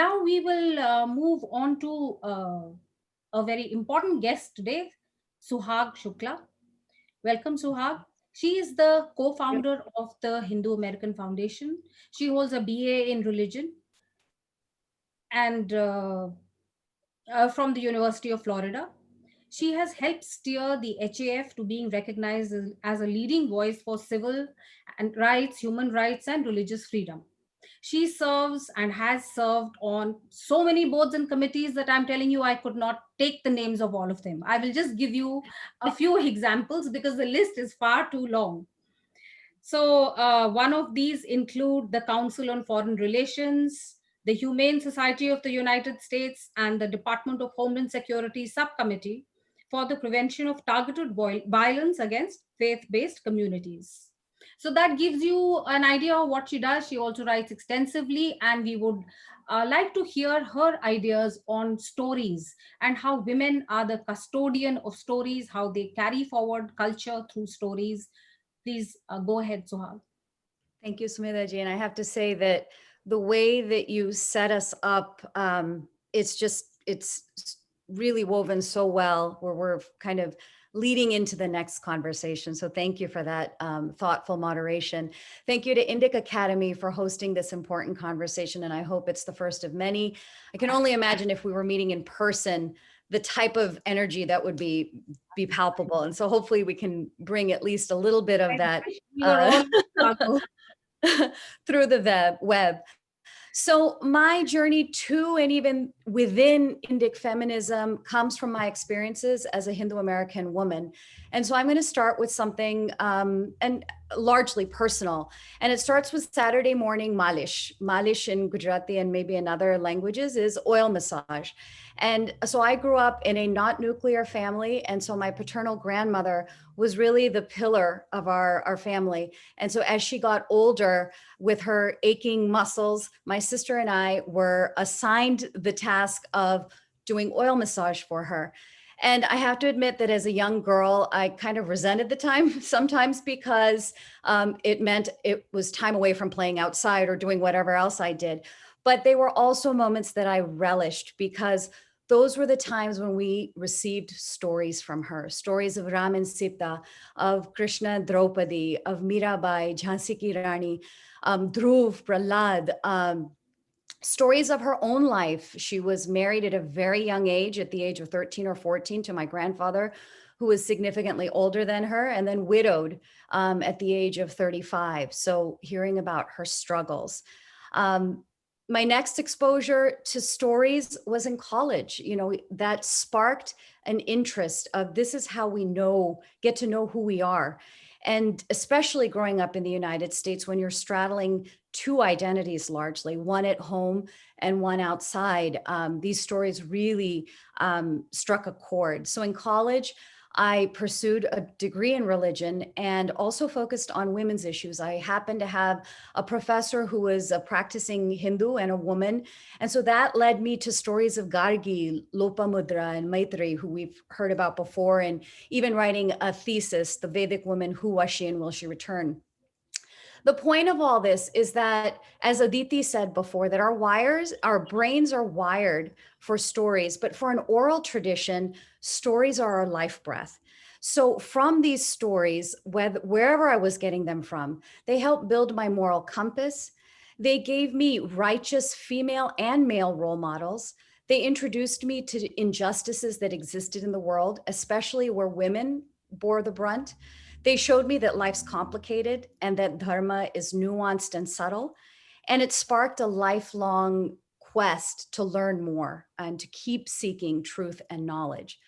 Now we will move on to a very important guest today, Suhag Shukla. Welcome, Suhag. She is the co Yep. founder of the Hindu American Foundation. She holds a BA in religion and from the University of Florida. She has helped steer the HAF to being recognized as a leading voice for civil and rights, human rights, and religious freedom. She serves and has served on so many boards and committees that I'm telling you, I could not take the names of all of them. I will just give you a few examples because the list is far too long. So, one of these include the Council on Foreign Relations, the Humane Society of the United States, and the Department of Homeland Security Subcommittee for the Prevention of Targeted Violence Against Faith-Based Communities. So that gives you an idea of what she does. She also writes extensively, and we would like to hear her ideas on stories and how women are the custodian of stories, how they carry forward culture through stories. Please go ahead, Suhag. Thank you, Smita ji. And I have to say that the way that you set us up, it's really woven so well where we're kind of leading into the next conversation. So thank you for that thoughtful moderation. Thank you to Indic Academy for hosting this important conversation. And I hope it's the first of many. I can only imagine if we were meeting in person, the type of energy that would be palpable. And so hopefully we can bring at least a little bit of I that wish we were uh, all in Chicago. through the web. So my journey to and even within Indic feminism comes from my experiences as a Hindu American woman. And so I'm going to start with something and largely personal. And it starts with Saturday morning malish. Malish in Gujarati and maybe in other languages is oil massage. And so I grew up in a not nuclear family. And so my paternal grandmother was really the pillar of our family. And so as she got older, with her aching muscles, my sister and I were assigned the task of doing oil massage for her. And I have to admit that as a young girl, I kind of resented the time sometimes because it meant it was time away from playing outside or doing whatever else I did. But they were also moments that I relished because those were the times when we received stories from her, stories of Ram and Sita, of Krishna and Draupadi, of Mirabai, Jhansi Ki Rani, Dhruv, Prahlad, stories of her own life. She was married at a very young age, at the age of 13 or 14, to my grandfather, who was significantly older than her, and then widowed at the age of 35. So hearing about her struggles. Um, my next exposure to stories was in college. You know, that sparked an interest of this is how we get to know who we are. And especially growing up in the United States, when you're straddling two identities largely, one at home and one outside, these stories really struck a chord. So in college, I pursued a degree in religion and also focused on women's issues. I happened to have a professor who was a practicing Hindu and a woman. And so that led me to stories of Gargi, Lopamudra, and Maitri, who we've heard about before, and even writing a thesis, The Vedic Woman, Who Was She and Will She Return? The point of all this is that, as Aditi said before, that our brains are wired for stories, but for an oral tradition, stories are our life breath. So from these stories, wherever I was getting them from, they helped build my moral compass. They gave me righteous female and male role models. They introduced me to injustices that existed in the world, especially where women bore the brunt. They showed me that life's complicated and that dharma is nuanced and subtle. And it sparked a lifelong quest to learn more and to keep seeking truth and knowledge.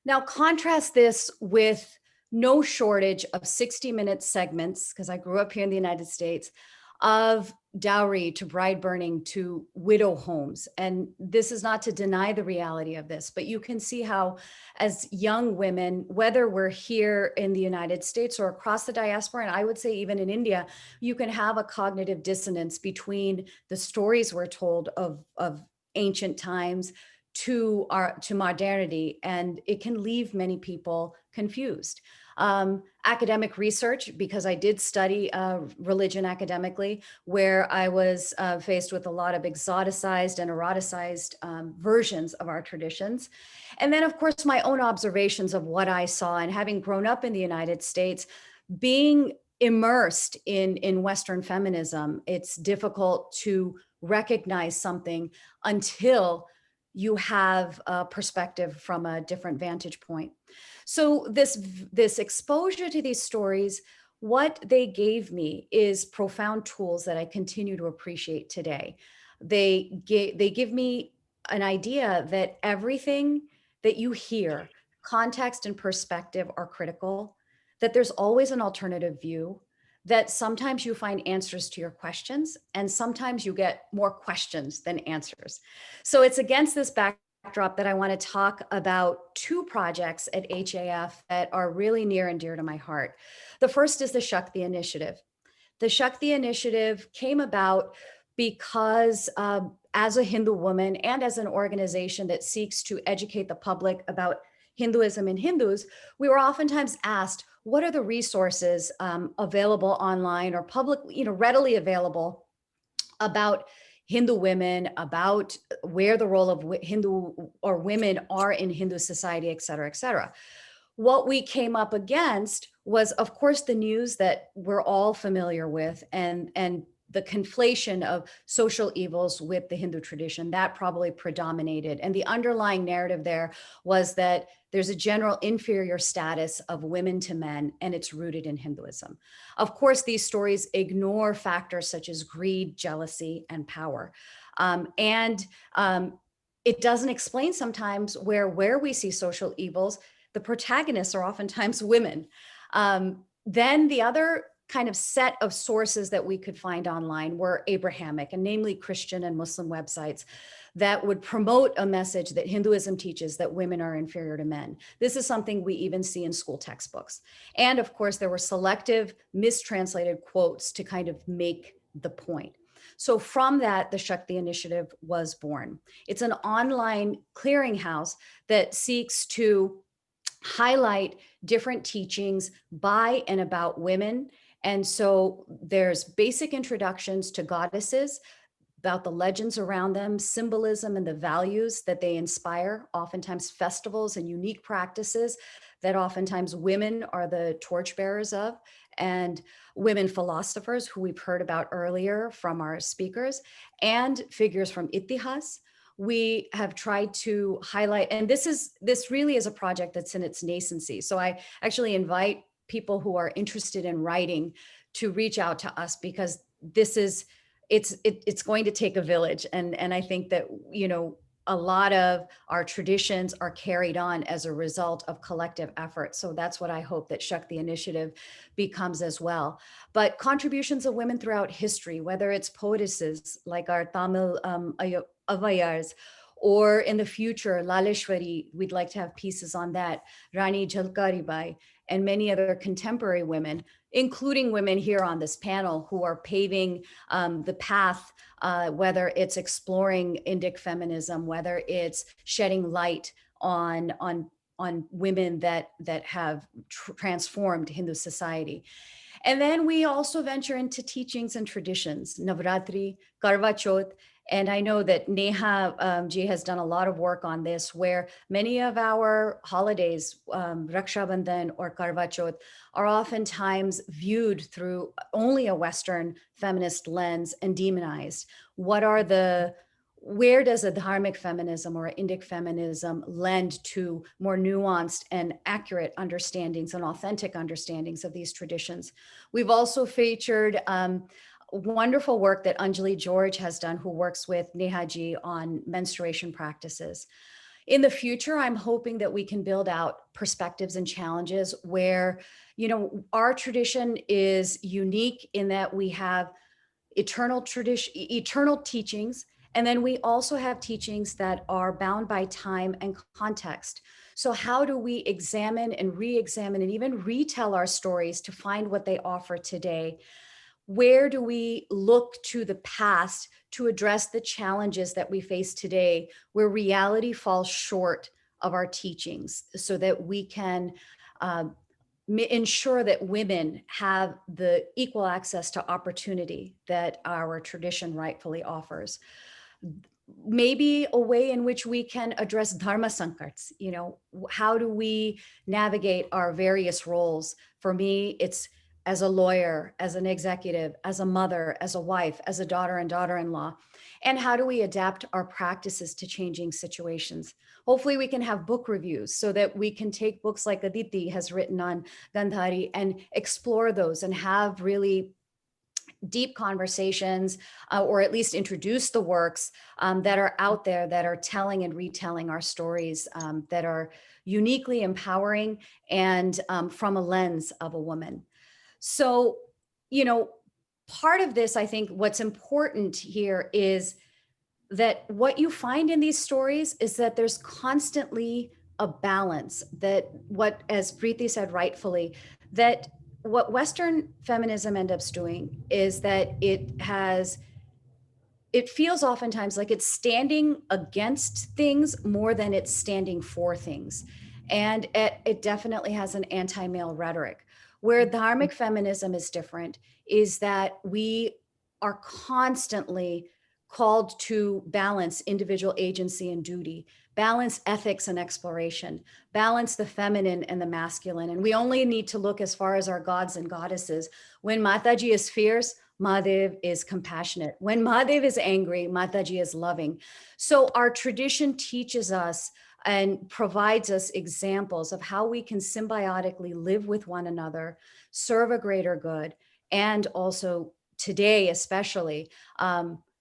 Now, contrast this with no shortage of 60-minute segments, because I grew up here in the United States, of dowry to bride burning to widow homes. And this is not to deny the reality of this, but you can see how, as young women, whether we're here in the United States or across the diaspora, and I would say even in India, you can have a cognitive dissonance between the stories we're told of ancient times to modernity, and it can leave many people confused. Academic research, because I did study religion academically, where I was faced with a lot of exoticized and eroticized versions of our traditions. And then, of course, my own observations of what I saw, and having grown up in the United States, being immersed in Western feminism, it's difficult to recognize something until you have a perspective from a different vantage point. So this exposure to these stories, what they gave me is profound tools that I continue to appreciate today. They give me an idea that everything that you hear, context and perspective are critical, that there's always an alternative view, that sometimes you find answers to your questions, and sometimes you get more questions than answers. So it's against this backdrop that I want to talk about two projects at HAF that are really near and dear to my heart. The first is the Shakti Initiative. The Shakti Initiative came about because as a Hindu woman and as an organization that seeks to educate the public about Hinduism and Hindus, we were oftentimes asked, what are the resources available online or public, readily available about Hindu women, about where the role of Hindu or women are in Hindu society, et cetera, et cetera. What we came up against was, of course, the news that we're all familiar with, and the conflation of social evils with the Hindu tradition, that probably predominated. And the underlying narrative there was that there's a general inferior status of women to men, and it's rooted in Hinduism. Of course, these stories ignore factors such as greed, jealousy, and power. It doesn't explain sometimes where we see social evils, the protagonists are oftentimes women. Then the other kind of set of sources that we could find online were Abrahamic, and namely Christian and Muslim websites that would promote a message that Hinduism teaches that women are inferior to men. This is something we even see in school textbooks. And of course, there were selective, mistranslated quotes to kind of make the point. So from that, the Shakti Initiative was born. It's an online clearinghouse that seeks to highlight different teachings by and about women. And so there's basic introductions to goddesses, about the legends around them, symbolism and the values that they inspire, oftentimes festivals and unique practices that oftentimes women are the torchbearers of, and women philosophers who we've heard about earlier from our speakers, and figures from Ittihas. We have tried to highlight, and this really is a project that's in its nascency. So I actually invite people who are interested in writing to reach out to us, because it's going to take a village. And I think that, a lot of our traditions are carried on as a result of collective effort. So that's what I hope that Shakti Initiative becomes as well. But contributions of women throughout history, whether it's poetesses like our Tamil Avayars, or in the future, Laleshwari, we'd like to have pieces on that, Rani Jhalkari, and many other contemporary women, including women here on this panel who are paving the path, whether it's exploring Indic feminism, whether it's shedding light on women that have transformed Hindu society. And then we also venture into teachings and traditions, Navratri, Karva Chauth. And I know that Neha ji has done a lot of work on this, where many of our holidays, Raksha Bandhan or Karva Chauth, are oftentimes viewed through only a Western feminist lens and demonized. Where does a dharmic feminism or Indic feminism lend to more nuanced and accurate understandings and authentic understandings of these traditions? We've also featured wonderful work that Anjali George has done, who works with Nehaji on menstruation practices. In the future, I'm hoping that we can build out perspectives and challenges where, our tradition is unique in that we have eternal teachings, and then we also have teachings that are bound by time and context. So how do we examine and re-examine and even retell our stories to find what they offer today? Where do we look to the past to address the challenges that we face today, where reality falls short of our teachings, so that we can ensure that women have the equal access to opportunity that our tradition rightfully offers. Maybe a way in which we can address dharma sankarts, how do we navigate our various roles? For me, it's as a lawyer, as an executive, as a mother, as a wife, as a daughter and daughter-in-law. And how do we adapt our practices to changing situations? Hopefully we can have book reviews so that we can take books like Aditi has written on Gandhari and explore those and have really deep conversations, or at least introduce the works that are out there that are telling and retelling our stories, that are uniquely empowering and from a lens of a woman. So, part of this, I think what's important here is that what you find in these stories is that there's constantly a balance, that what, as Preeti said rightfully, that what Western feminism ends up doing is that it feels oftentimes like it's standing against things more than it's standing for things. And it definitely has an anti-male rhetoric. Where dharmic feminism is different is that we are constantly called to balance individual agency and duty, balance ethics and exploration, balance the feminine and the masculine. And we only need to look as far as our gods and goddesses. When Mataji is fierce, Mahadev is compassionate. When Mahadev is angry, Mataji is loving. So our tradition teaches us and provides us examples of how we can symbiotically live with one another, serve a greater good, and also today especially,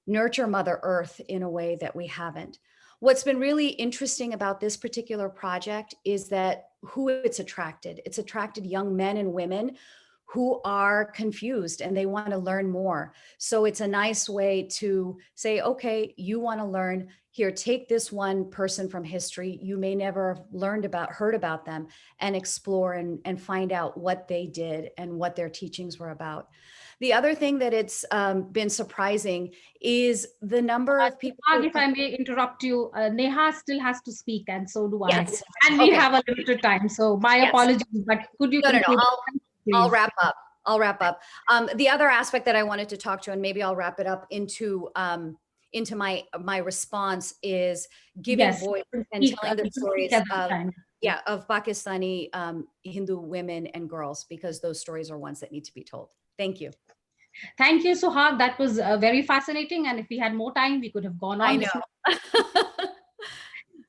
nurture Mother Earth in a way that we haven't. What's been really interesting about this particular project is that who it's attracted young men and women who are confused and they want to learn more. So it's a nice way to say, okay, you want to learn, here, take this one person from history you may never have heard about them, and explore and find out what they did and what their teachings were about. The other thing that it's been surprising is the number of people. If I may interrupt you, Neha still has to speak, and so do I. Yes. And we have a limited time, so my apologies. But could you conclude? I'll wrap up. The other aspect that I wanted to talk to, and maybe I'll wrap it up into my response, is giving voice and telling the stories of Pakistani Hindu women and girls, because those stories are ones that need to be told. Thank you. Thank you, Suhag. That was very fascinating. And if we had more time, we could have gone on. I know.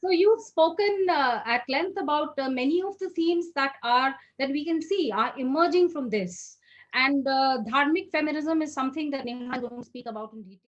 So you've spoken at length about many of the themes that we can see are emerging from this. And dharmic feminism is something that Neha is going to speak about in detail.